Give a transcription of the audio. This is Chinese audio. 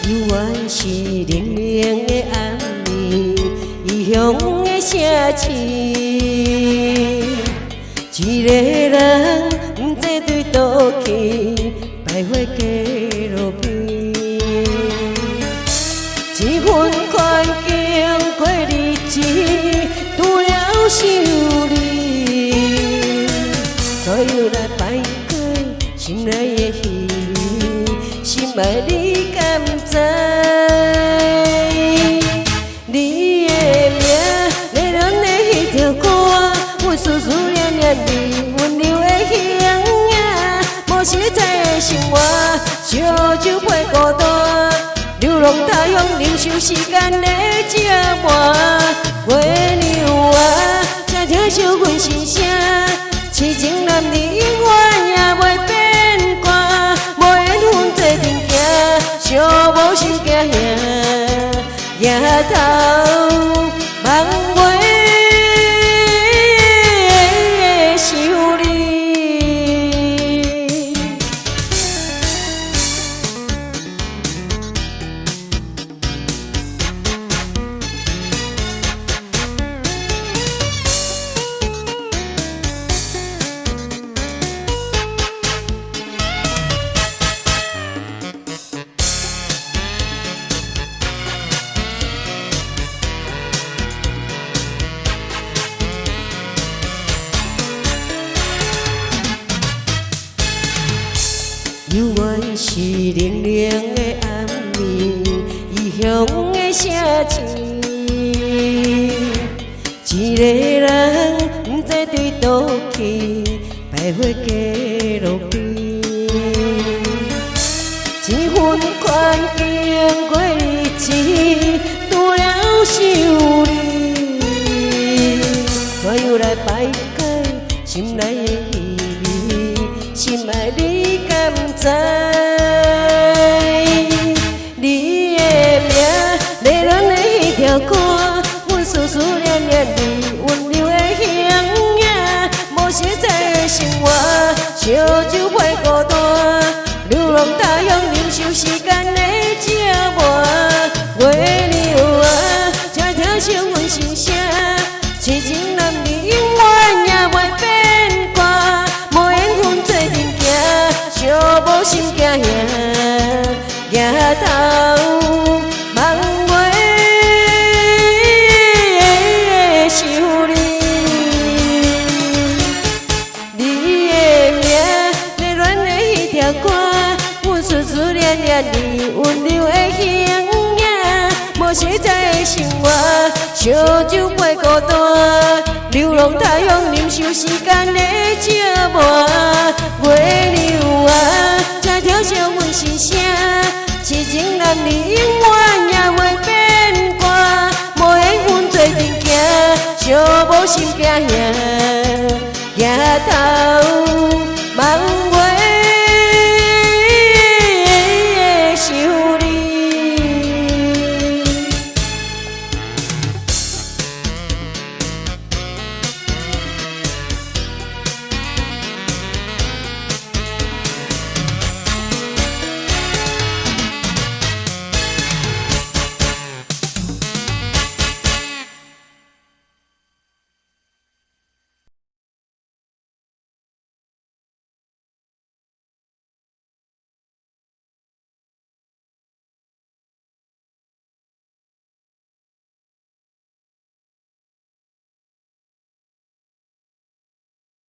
犹原是冷冷的暗暝，异乡的城市，一个人不知对倒去，徘徊街路边，一份环境过日子，拄了想你，所有来摆过心内的稀微，心爱你敢知？你的名，在咱的迄条歌，阮思思念念你温柔的形影，无实在的生活，烧酒配孤单，流浪他乡，忍受时间的折磨。月娘啊，才听惜阮心声，痴情男儿永远也袂变卦，无缘分做阵行，相无心惊兄，夜头梦袂想你。犹原是冷冷的暗暝，异乡的城市，一个人不知对倒去，徘徊街路边，一份环境过日子，拄了想你，所有来摆解心内的稀微，心爱你敢知？你的名，在咱的迄条歌，阮思思念念你温柔的形影，无实在的生活，烧酒配孤单，流浪他乡，忍受时间的折磨。月娘啊，才听惜阮心声，痴情男儿永远也袂变卦，无缘分做阵行，相无心惊兄，夜头梦袂想你。你的名，在咱的迄条歌，阮思思念念你温柔的形影，无实在的生活，烧酒配孤单，流浪他乡，忍受时间的折磨。月娘啊，才听惜阮心声，痴情男儿永远也袂变卦，无缘分做阵行，相无心惊兄，夜头